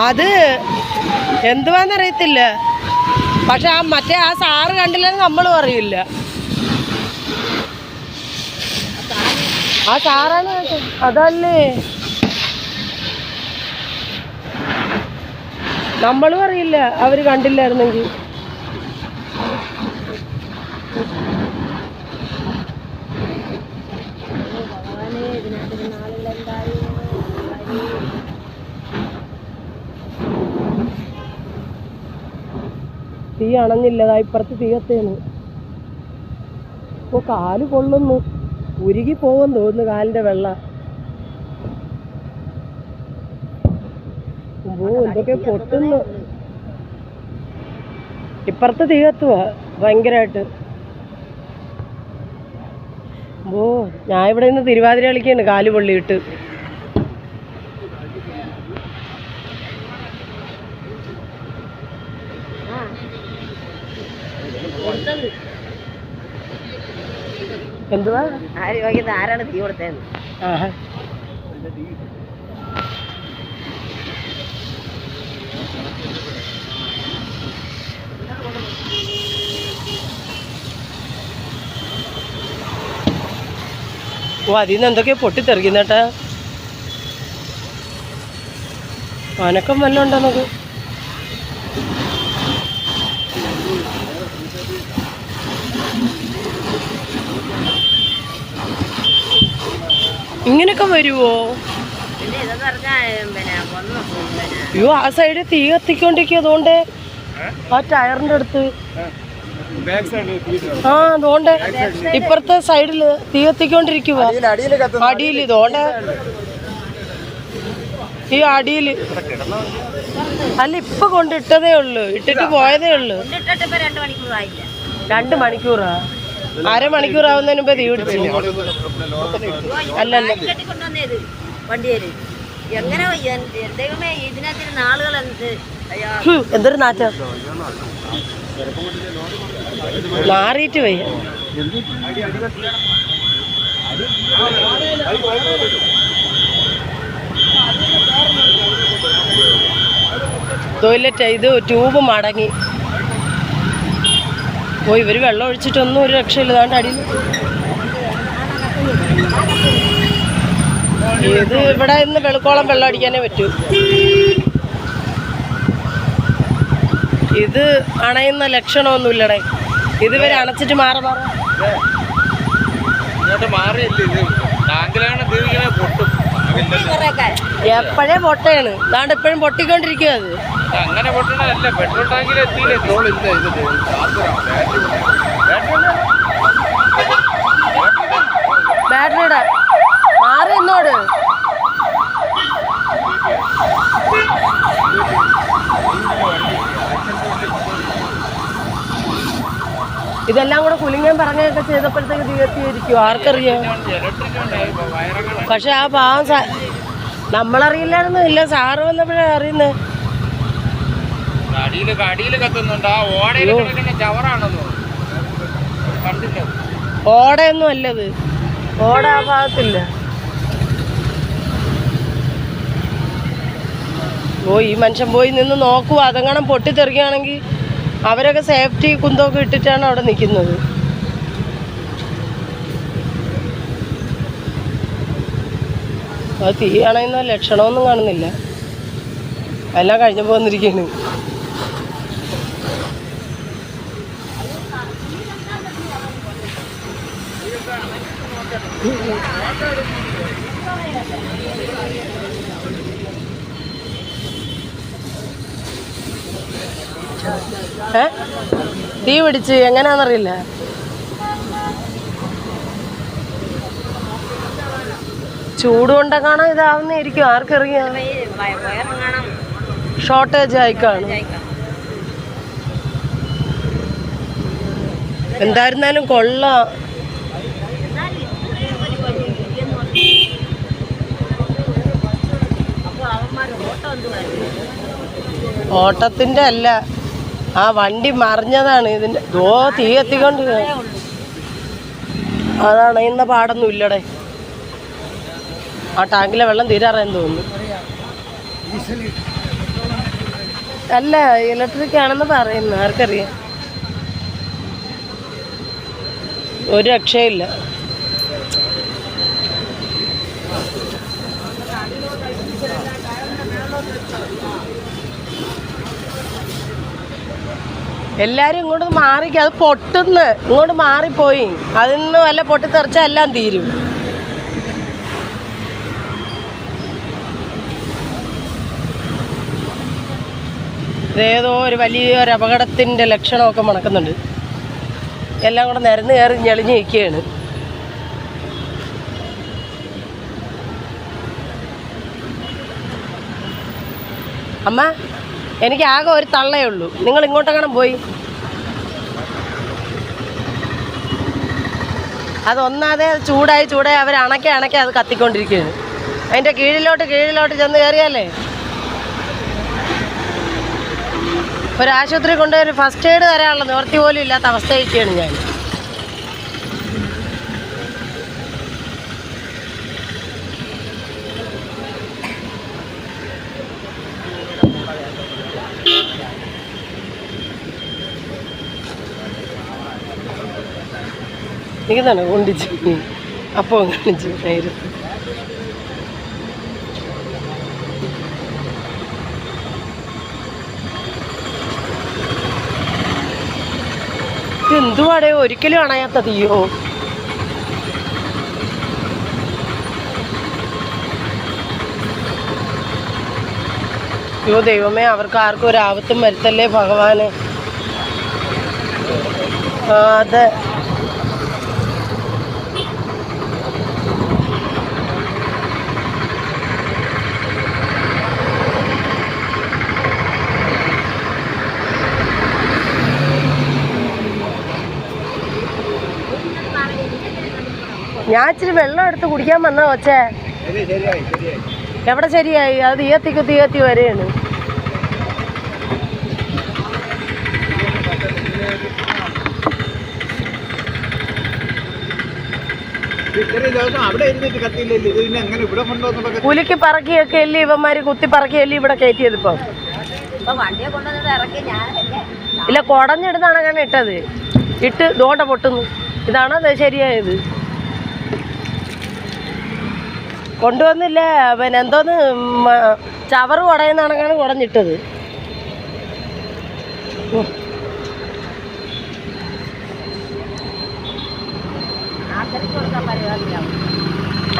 അത് എന്തുവാന്നറിയത്തില്ല. പക്ഷെ മറ്റേ ആ സാറ് കണ്ടില്ലെന്ന് നമ്മളും അറിയില്ല. ആ സാറാണ് അതല്ലേ, നമ്മളും അറിയില്ല അവര് കണ്ടില്ലായിരുന്നെങ്കിൽ. തീ അണഞ്ഞില്ലതാ, ഇപ്പുറത്ത് തീയത്തേന്ന്. ഇപ്പോൾ കാല് കൊള്ളുന്നു, ഉരുകി പോകുമെന്ന് തോന്നുന്നു കാലിൻ്റെ വെള്ളം. എന്തൊക്കെ പൊട്ടുന്നു. ഇപ്പുറത്ത് തീ കത്തുവാ ഭയങ്കരമായിട്ട്. ഞാൻ ഇവിടെ നിന്ന് തിരുവാതിര കളിക്കാണ് കാല് പൊള്ളിയിട്ട്. എന്തുവാ ആരാണ് തീ കൊടുത്തത്? അതിൽ നിന്ന് എന്തൊക്കെയോ പൊട്ടിത്തെറിക്കുന്നേട്ടാ. അനക്കം വല്ലതും ഉണ്ടോ നമുക്ക്? ഇങ്ങനൊക്കെ വരുവോ? അയ്യോ, ആ സൈഡ് തീ കത്തിക്കൊണ്ടിരിക്കുക. അതുകൊണ്ട് ആ ടയറിന്റെ അടുത്ത് അതുകൊണ്ട് ഇപ്പുറത്തെ സൈഡില് തീ കത്തിക്കൊണ്ടിരിക്കുക. അടിയിൽ ഇതോണ്ട് ഈ അടിയില് അല്ല, ഇപ്പൊ കൊണ്ടിട്ടതേ ഉള്ളു, ഇട്ടിട്ട് പോയതേ ഉള്ളു. 2 മണിക്കൂറാ? അരമണിക്കൂറാവുന്നതിന് മുമ്പേ തീ പിടിച്ചു. അല്ലല്ല, എന്തൊരു നാറ്റം. മാറിയിട്ട് വയ്യ. ടോയ്ലറ്റ് ഇത് ട്യൂബ് മടങ്ങി. ഇവര് വെള്ളം ഒഴിച്ചിട്ടൊന്നും ഒരു രക്ഷയില്ല. അതാണ്ട് അടിയിൽ ഇത് ഇവിടെ നിന്ന് വെളുക്കോളം വെള്ളം അടിക്കാനേ പറ്റൂ. ഇത് അണയുന്ന ലക്ഷണമൊന്നുമില്ലടേ. ഇതുവരെ അണച്ചിട്ട് എപ്പോഴേ പൊട്ടയാണ്. അതാണ്ട് എപ്പോഴും പൊട്ടിക്കൊണ്ടിരിക്കുക. അത് അങ്ങനെ പൊട്ടണല്ല, പെട്രോൾ ടാങ്കിൽ ബാറ്ററിയുടെ മാറി എന്നോട്. ഇതെല്ലാം കൂടെ കുലുങ്ങാൻ പറഞ്ഞൊക്കെ ചെയ്തപ്പോഴത്തേക്ക് തീ കത്തിയിരിക്കും. ആർക്കറിയാം? പക്ഷെ ആ പാവം നമ്മളറിയില്ലായിരുന്നു. ഇല്ല, സാറ് വന്നപ്പോഴേ അറിയുന്നത്. ഓടയൊന്നും അല്ലത്, ഓട ആ ഭാഗത്തില്ല. ഈ മനുഷ്യൻ പോയി നിന്ന് നോക്കുക. അതെങ്ങാനും പൊട്ടിത്തെറിക്കുകയാണെങ്കിൽ അവരൊക്കെ സേഫ്റ്റി കുന്തമൊക്കെ ഇട്ടിട്ടാണ് അവിടെ നിൽക്കുന്നത്. അത് തീ അണയുന്ന ലക്ഷണമൊന്നും കാണുന്നില്ല. എല്ലാം കഴിഞ്ഞു പോന്നിരിക്കുകയാണ്. തീ പിടിച്ച് എങ്ങനെയാണെന്നറിയില്ല. ചൂട് കൊണ്ടൊക്കെയാണോ ഇതാവുന്നതായിരിക്കും, ആർക്കറിയാം. ഷോർട്ടേജ് ആയിക്കാണും. എന്തായിരുന്നാലും കൊള്ളാം. ഓട്ടത്തിന്റെ അല്ല, ആ വണ്ടി മറിഞ്ഞതാണ് ഇതിന്റെ. തീ എത്തിക്കൊണ്ട് അതണയുന്ന പാടൊന്നും ഇല്ലടേ. ആ ടാങ്കിലെ വെള്ളം തീരാറായെന്ന് തോന്നുന്നു. അല്ല, ഇലക്ട്രിക് ആണെന്ന് പറയുന്നു. ആർക്കറിയാം, ഒരു രക്ഷയില്ല. എല്ലാരും ഇങ്ങോട്ട് മാറിക്കും. അത് പൊട്ടുന്ന് ഇങ്ങോട്ട് മാറിപ്പോയി. അതിൽ നിന്ന് വല്ല പൊട്ടിത്തെറിച്ചാൽ എല്ലാം തീരും. ഇതേതോ ഒരു വലിയൊരു അപകടത്തിൻ്റെ ലക്ഷണമൊക്കെ മണക്കുന്നുണ്ട്. എല്ലാം കൂടെ നിരന്ന് കയറി ഞെളിഞ്ഞ് നിൽക്കുകയാണ്. അമ്മ, എനിക്ക് ആകെ ഒരു തള്ളയേ ഉള്ളൂ. നിങ്ങൾ ഇങ്ങോട്ടെങ്ങനെ പോയി? അതൊന്നാതെ ചൂടായി അവർ അണക്കി അത് കത്തിക്കൊണ്ടിരിക്കുകയാണ്. അതിൻ്റെ കീഴിലോട്ട് ചെന്ന് കയറിയാലേ ഒരാശുപത്രി കൊണ്ടുപോയി ഒരു ഫസ്റ്റ് എയ്ഡ് തരാനുള്ള നിവൃത്തി പോലും ഇല്ലാത്ത അവസ്ഥയൊക്കെയാണ് ഞാൻ. എനിക്കെന്താണ് കൊണ്ടിച്ച് അപ്പോൾ കാണിച്ചു നേരത്ത്. എന്തുവാടേ ഒരിക്കലും അണയാത്ത തീയോ? അയ്യോ ദൈവമേ, അവർക്ക് ആർക്കും ഒരു ആപത്തും വരുത്തല്ലേ ഭഗവാനെ. അതെ, ഞാൻ ഇച്ചിരി വെള്ളം എടുത്ത് കുടിക്കാൻ വന്ന കൊച്ചേ. എവിടെ ശരിയായി? അത് തീയത്തി വരെയാണ്. പുലിക്ക് പറക്കിയൊക്കെ അല്ലേ ഇവന്മാര് കുത്തി പറക്കിയല്ലേ ഇവിടെ കയറ്റിയത്. ഇപ്പം ഇല്ല, കുടഞ്ഞിടുന്നാണ് അങ്ങനെ ഇട്ടത്. ഇട്ട് ദോണ്ട പൊട്ടുന്നു. ഇതാണ് അത് ശരിയായത്. കൊണ്ടുവന്നില്ല, പിന്നെ എന്തോന്ന് ചവറ് കുടയുന്നാണ് കുടഞ്ഞിട്ടത്.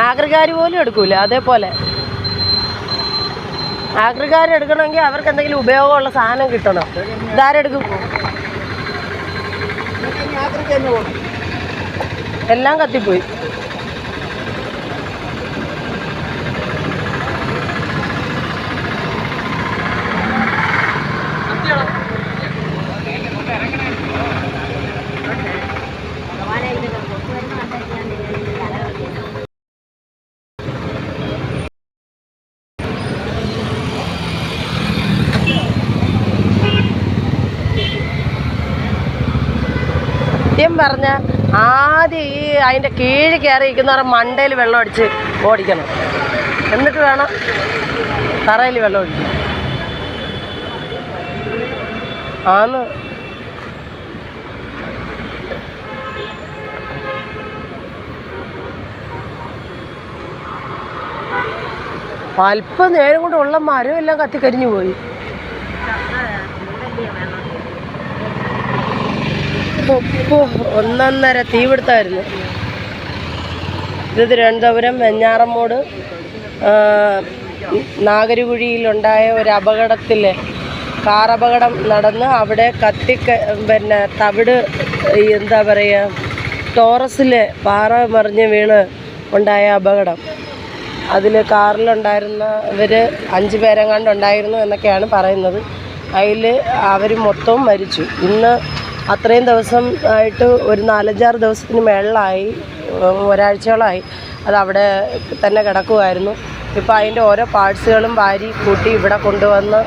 ആഗ്രഹക്കാർ പോലും എടുക്കൂല. അതേപോലെ ആഗ്രഹക്കാർ എടുക്കണമെങ്കിൽ അവർക്ക് എന്തെങ്കിലും ഉപയോഗമുള്ള സാധനം കിട്ടണം. ഇതാരെടുക്കും? എല്ലാം കത്തിപ്പോയി. സത്യം പറഞ്ഞ ആദ്യം അതിൻ്റെ കീഴിൽ കയറിയിരിക്കുന്നവരെ മണ്ടയിൽ വെള്ളം അടിച്ച് ഓടിക്കണം. എന്നിട്ട് വേണം തറയിൽ വെള്ളം ഒഴിക്കണം. ആന്ന് അല്പം നേരം കൊണ്ട് ഉള്ള മരം എല്ലാം കത്തിക്കരിഞ്ഞു പോയി. ഒന്നൊന്നര തീപിടുത്തമായിരുന്നു. ഇത് തിരുവനന്തപുരം വെഞ്ഞാറമ്മൂട് നാഗരുകുഴിയിലുണ്ടായ ഒരു അപകടത്തിൽ കാർ അപകടം നടന്ന് അവിടെ പിന്നെ തവിട് എന്താ പറയുക, ടോറസിൽ പാറ മറിഞ്ഞ് വീണ് ഉണ്ടായ അപകടം. അതിൽ കാറിലുണ്ടായിരുന്നവർ 5 പേരെങ്ങാണ്ടുണ്ടായിരുന്നു എന്നൊക്കെയാണ് പറയുന്നത്. അതിൽ അവർ മൊത്തവും മരിച്ചു. ഇന്ന് അത്രയും ദിവസം ആയിട്ട് ഒരു 4-5 ദിവസത്തിന് മേളിലായി, ഒരാഴ്ചയോളമായി അതവിടെ തന്നെ കിടക്കുമായിരുന്നു. ഇപ്പോൾ അതിൻ്റെ ഓരോ പാർട്സുകളും വാരി കൂട്ടി ഇവിടെ കൊണ്ടുവന്ന്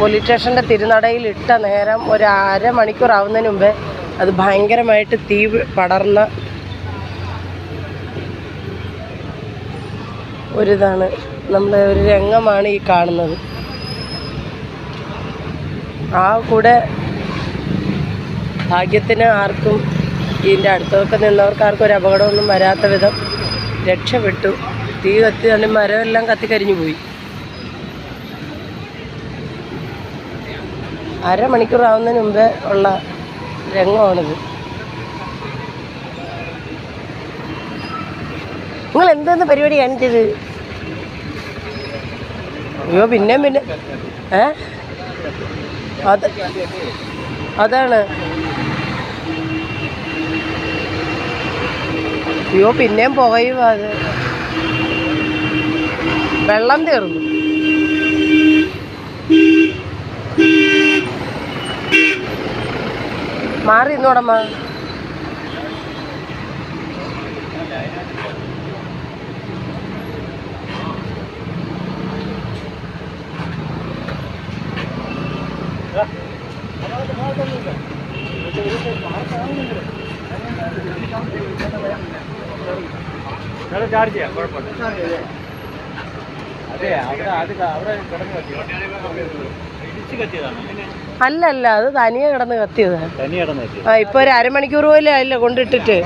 പോലീസ് സ്റ്റേഷൻ്റെ തിരുനടയിൽ ഇട്ട നേരം ഒരു അരമണിക്കൂർ ആവുന്നതിന് മുമ്പേ അത് ഭയങ്കരമായിട്ട് തീ പടർന്ന ഒരിതാണ്, നമ്മൾ ഒരു രംഗമാണ് ഈ കാണുന്നത്. ആ കൂടെ ഭാഗ്യത്തിന് ആർക്കും ഇതിൻ്റെ അടുത്തൊക്കെ നിന്നവർക്ക് ആർക്കും ഒരു അപകടമൊന്നും വരാത്ത വിധം രക്ഷപ്പെട്ടു. തീ കത്തി തന്നെ മരമെല്ലാം കത്തിക്കരിഞ്ഞു പോയി. അരമണിക്കൂറാവുന്നതിന് മുമ്പേ ഉള്ള രംഗമാണിത്. നിങ്ങൾ എന്തെന്ന് പരിപാടി കാണിച്ചത്? അയ്യോ പിന്നെ അതാണ്. അയ്യോ പിന്നെയും പുകയും. അത് വെള്ളം തീർന്നു. മാറി ഇന്നോടമ്മ. ചാർജ് ചെയ്യാം, കുഴപ്പമില്ല. അതെ, അല്ല അത് തനിയെ കിടന്ന് കത്തിയതാണ്. ഇപ്പൊ ഒരു അരമണിക്കൂർ പോലും അല്ല കൊണ്ടിട്ടിട്ട്.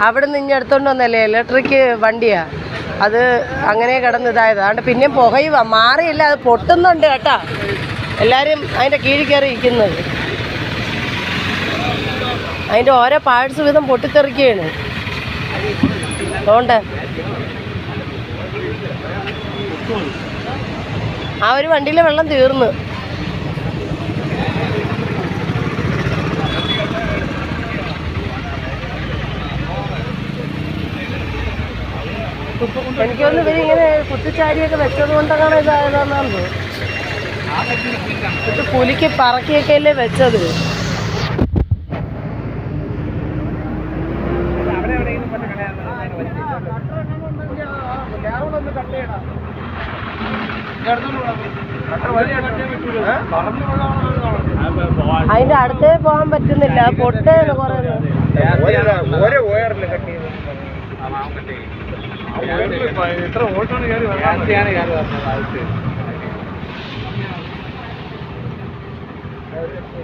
അവിടെ നിന്ന് ഇഞ്ഞ എടുത്തോണ്ട് വന്നല്ലേ, ഇലക്ട്രിക് വണ്ടിയാ അത്. അങ്ങനെ കിടന്ന് ഇതായത്. അതുകൊണ്ട് പിന്നെയും പുകയുക മാറിയില്ല. അത് പൊട്ടുന്നുണ്ട് കേട്ടാ. എല്ലാവരും അതിൻ്റെ കീഴിൽ കയറി ഇരിക്കുന്നത്. അതിൻ്റെ ഓരോ പാഴ്സ് വീതം പൊട്ടിത്തെറിക്കുകയാണ്. അതുകൊണ്ട് ആ ഒരു വണ്ടിയിലെ വെള്ളം തീർന്നു. എനിക്കൊന്ന് ഇവരിങ്ങനെ കുത്തിച്ചാരിയൊക്കെ വെച്ചത് കൊണ്ടാണ് ഇതായതാണെന്ന് തോന്നുന്നു. ഇത് പുലിക്ക് പറക്കിയൊക്കെ അല്ലേ വെച്ചത്. അതിന്റെ അടുത്തേ പോകാൻ പറ്റുന്നില്ല. പൊട്ടേന്ന് കുറെ.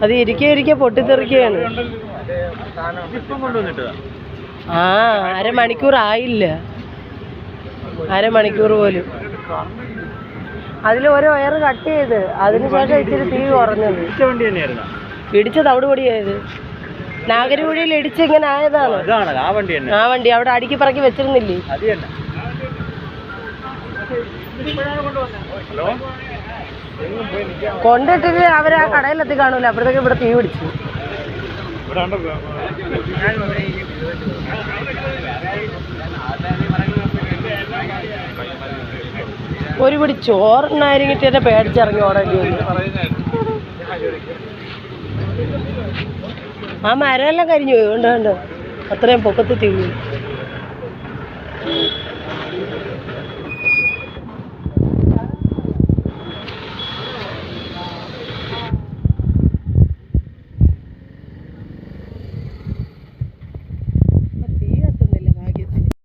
അത് ഇരിക്കെ പൊട്ടിത്തെറിക്കുകയാണ്. ആ അരമണിക്കൂർ ആയില്ല. അരമണിക്കൂർ പോലും. അതിൽ ഓരോ വയർ കട്ട് ചെയ്ത് അതിനുശേഷം ഇച്ചിരി തീ കുറഞ്ഞത്. ഇടിച്ച തവിട് പൊടിയായത്. നാഗരൂഴിയിൽ ഇടിച്ച് ഇങ്ങനെ ആയതാണ് ആ വണ്ടി. അവിടെ അടുക്കി പറക്കി വെച്ചിരുന്നില്ലേ? കൊണ്ടിട്ടിട്ട് അവർ ആ കടയിലെത്തി കാണൂല. അപ്പോഴത്തേക്ക് ഇവിടെ തീ പിടിച്ചു. ഒരു പിടി ചോറിനായിരിക്കിട്ട് തന്നെ പേടിച്ചിറങ്ങി ഓടേണ്ടി വന്നു. ആ മരമെല്ലാം കരിഞ്ഞു പോയി. കണ്ടോ അത്രയും പൊക്കത്ത് തീ.